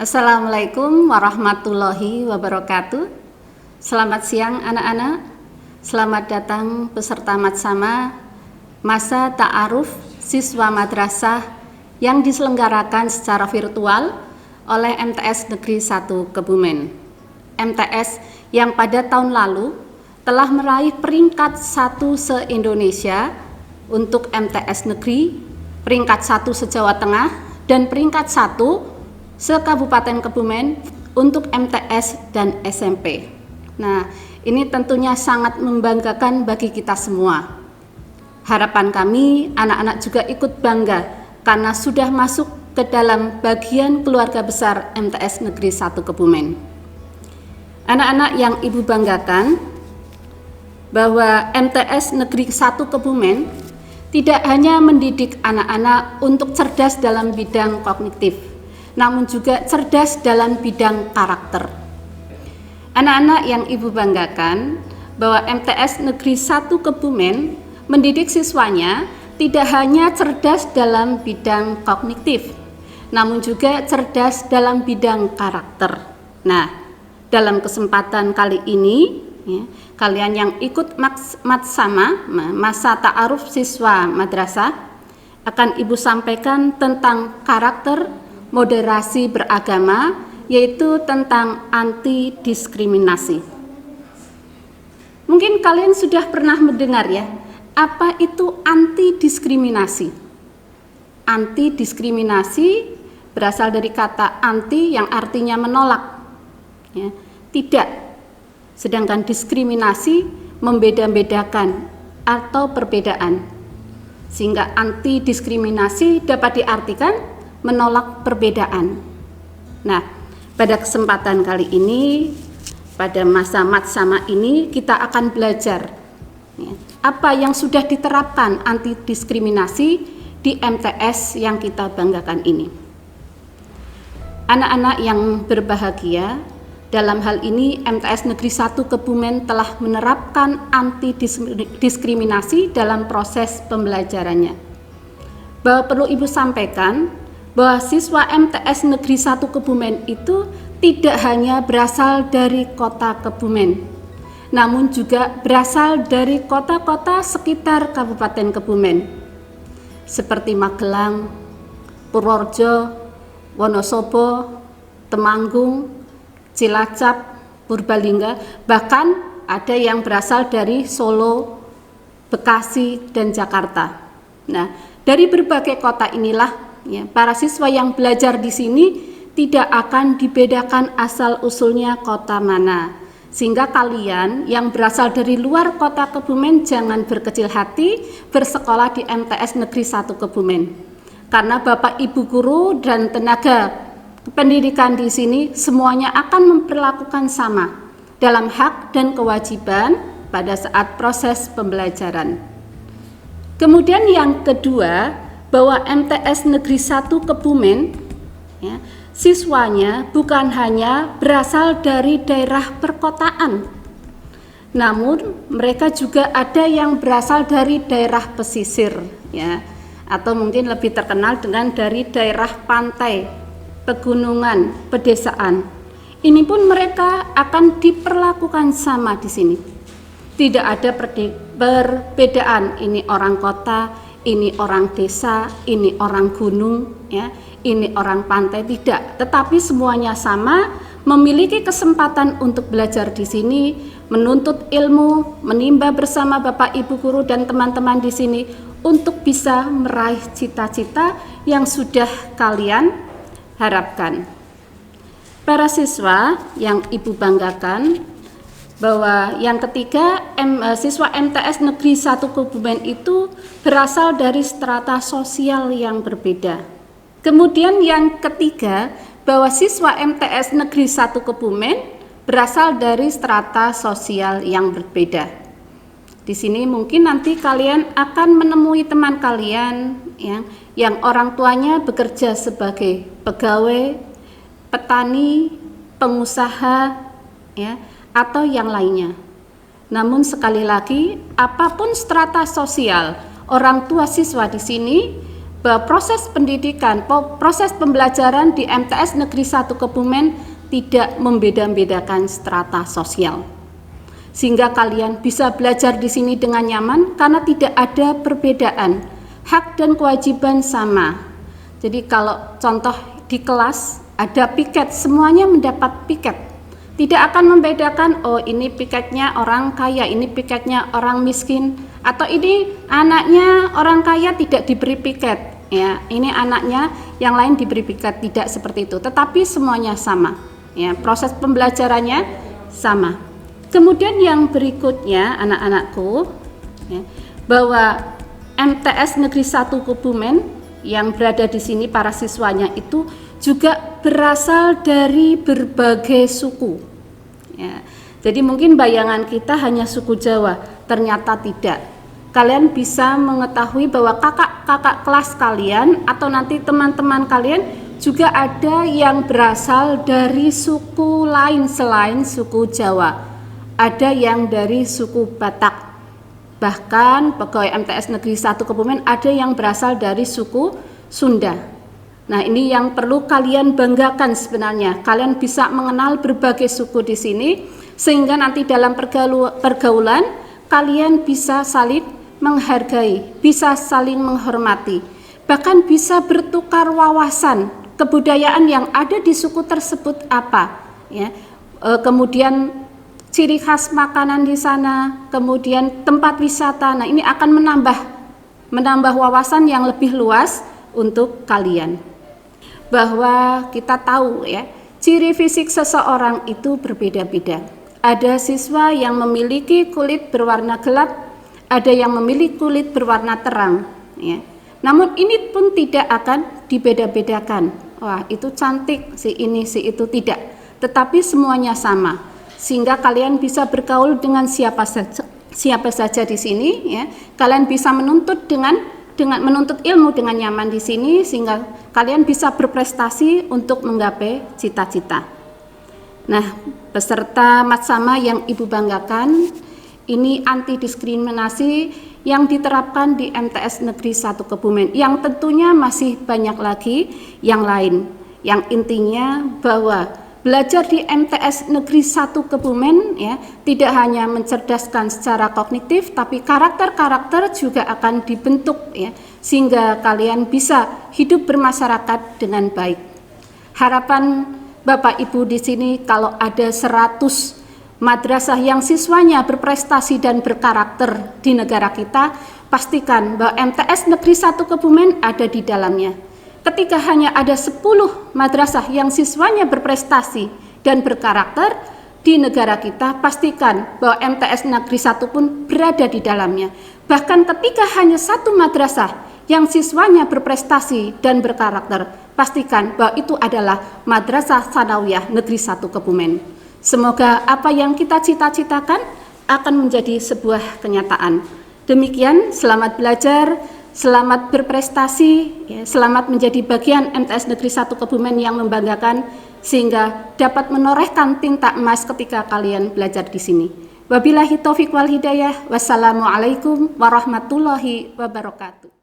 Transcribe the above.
Assalamualaikum warahmatullahi wabarakatuh. Selamat siang anak-anak. Selamat datang peserta Matsama Masa Ta'aruf Siswa Madrasah yang diselenggarakan secara virtual oleh MTS Negeri 1 Kebumen. MTS yang pada tahun lalu telah meraih peringkat 1 se-Indonesia untuk MTS Negeri, peringkat 1 se-Jawa Tengah, dan peringkat 1 se-Kabupaten Kebumen untuk MTS dan SMP. Nah, ini tentunya sangat membanggakan bagi kita semua. Harapan kami, anak-anak juga ikut bangga karena sudah masuk ke dalam bagian keluarga besar MTS Negeri 1 Kebumen. Anak-anak yang Ibu banggakan, bahwa MTS Negeri 1 Kebumen tidak hanya mendidik anak-anak untuk cerdas dalam bidang kognitif, namun juga cerdas dalam bidang karakter. Anak-anak yang Ibu banggakan, bahwa MTS Negeri 1 Kebumen mendidik siswanya tidak hanya cerdas dalam bidang kognitif, namun juga cerdas dalam bidang karakter. Nah, dalam kesempatan kali ini, kalian yang ikut Matsama Masa Ta'aruf Siswa Madrasah akan Ibu sampaikan tentang karakter moderasi beragama, yaitu tentang anti diskriminasi. Mungkin kalian sudah pernah mendengar ya, apa itu anti diskriminasi? Anti diskriminasi berasal dari kata anti yang artinya menolak, ya, tidak. Sedangkan diskriminasi membeda-bedakan atau perbedaan. Sehingga anti diskriminasi dapat diartikan menolak perbedaan. Nah, pada kesempatan kali ini, pada masa Matsama ini, kita akan belajar apa yang sudah diterapkan anti diskriminasi di MTS yang kita banggakan ini. Anak-anak yang berbahagia, dalam hal ini MTS Negeri 1 Kebumen telah menerapkan anti diskriminasi dalam proses pembelajarannya. Bahwa perlu Ibu sampaikan, bahwa siswa MTS Negeri 1 Kebumen itu tidak hanya berasal dari kota Kebumen, namun juga berasal dari kota-kota sekitar Kabupaten Kebumen, seperti Magelang, Purworejo, Wonosobo, Temanggung, Cilacap, Purbalingga, bahkan ada yang berasal dari Solo, Bekasi, dan Jakarta. Nah, dari berbagai kota inilah ya, para siswa yang belajar di sini tidak akan dibedakan asal-usulnya kota mana. Sehingga kalian yang berasal dari luar kota Kebumen jangan berkecil hati bersekolah di MTS Negeri 1 Kebumen. Karena Bapak Ibu guru dan tenaga pendidikan di sini semuanya akan memperlakukan sama dalam hak dan kewajiban pada saat proses pembelajaran. Kemudian yang kedua, bahwa MTS Negeri 1 Kebumen, ya, siswanya bukan hanya berasal dari daerah perkotaan, namun mereka juga ada yang berasal dari daerah pesisir, ya, atau mungkin lebih terkenal dengan dari daerah pantai, pegunungan, pedesaan. Ini pun mereka akan diperlakukan sama di sini. Tidak ada perbedaan, ini orang kota, ini orang desa, ini orang gunung, ya, ini orang pantai, tidak. Tetapi semuanya sama, memiliki kesempatan untuk belajar di sini, menuntut ilmu, menimba bersama Bapak Ibu guru dan teman-teman di sini untuk bisa meraih cita-cita yang sudah kalian harapkan. Para siswa yang Ibu banggakan, bahwa yang ketiga, siswa MTS Negeri 1 Kebumen itu berasal dari strata sosial yang berbeda. Kemudian yang ketiga, bahwa siswa MTS Negeri 1 Kebumen berasal dari strata sosial yang berbeda. Di sini mungkin nanti kalian akan menemui teman kalian yang orang tuanya bekerja sebagai pegawai, petani, pengusaha, ya, atau yang lainnya. Namun sekali lagi, apapun strata sosial orang tua siswa di sini, bahwa proses pendidikan, proses pembelajaran di MTS Negeri 1 Kebumen tidak membeda-bedakan strata sosial. Sehingga kalian bisa belajar di sini dengan nyaman karena tidak ada perbedaan. Hak dan kewajiban sama. Jadi kalau contoh di kelas ada piket, semuanya mendapat piket. Tidak akan membedakan, oh ini piketnya orang kaya, ini piketnya orang miskin, atau ini anaknya orang kaya tidak diberi piket, ya ini anaknya yang lain diberi piket, tidak seperti itu. Tetapi semuanya sama, ya proses pembelajarannya sama. Kemudian yang berikutnya anak-anakku, ya, bahwa MTS Negeri 1 Kebumen yang berada di sini para siswanya itu juga berasal dari berbagai suku. Ya, jadi mungkin bayangan kita hanya suku Jawa, ternyata tidak. Kalian bisa mengetahui bahwa kakak-kakak kelas kalian atau nanti teman-teman kalian juga ada yang berasal dari suku lain selain suku Jawa. Ada yang dari suku Batak. Bahkan pegawai MTS Negeri 1 Kebumen ada yang berasal dari suku Sunda. Nah, ini yang perlu kalian banggakan sebenarnya. Kalian bisa mengenal berbagai suku di sini sehingga nanti dalam pergaulan kalian bisa saling menghargai, bisa saling menghormati. Bahkan bisa bertukar wawasan kebudayaan yang ada di suku tersebut apa, ya. Kemudian ciri khas makanan di sana, kemudian tempat wisata. Nah, ini akan menambah wawasan yang lebih luas untuk kalian. Bahwa kita tahu ya, ciri fisik seseorang itu berbeda-beda. Ada siswa yang memiliki kulit berwarna gelap, ada yang memiliki kulit berwarna terang, ya. Namun ini pun tidak akan dibeda-bedakan. Wah, itu cantik, si ini, si itu, tidak. Tetapi semuanya sama. Sehingga kalian bisa bergaul dengan siapa saja di sini, ya. Kalian bisa menuntut menuntut ilmu dengan nyaman di sini sehingga kalian bisa berprestasi untuk menggapai cita-cita. Nah, peserta Matsama yang Ibu banggakan, ini anti diskriminasi yang diterapkan di MTS Negeri 1 Kebumen, yang tentunya masih banyak lagi yang lain. Yang intinya bahwa belajar di MTS Negeri 1 Kebumen ya tidak hanya mencerdaskan secara kognitif, tapi karakter-karakter juga akan dibentuk ya, sehingga kalian bisa hidup bermasyarakat dengan baik. Harapan Bapak Ibu di sini kalau ada 100 madrasah yang siswanya berprestasi dan berkarakter di negara kita, pastikan bahwa MTS Negeri 1 Kebumen ada di dalamnya. Ketika hanya ada 10 madrasah yang siswanya berprestasi dan berkarakter di negara kita, pastikan bahwa MTS Negeri 1 pun berada di dalamnya. Bahkan ketika hanya 1 madrasah yang siswanya berprestasi dan berkarakter, pastikan bahwa itu adalah Madrasah Tsanawiyah Negeri 1 Kebumen. Semoga apa yang kita cita-citakan akan menjadi sebuah kenyataan. Demikian, selamat belajar, selamat berprestasi, ya, selamat menjadi bagian MTS Negeri 1 Kebumen yang membanggakan sehingga dapat menorehkan tinta emas ketika kalian belajar di sini. Wabillahi taufiq wal hidayah. Wassalamualaikum warahmatullahi wabarakatuh.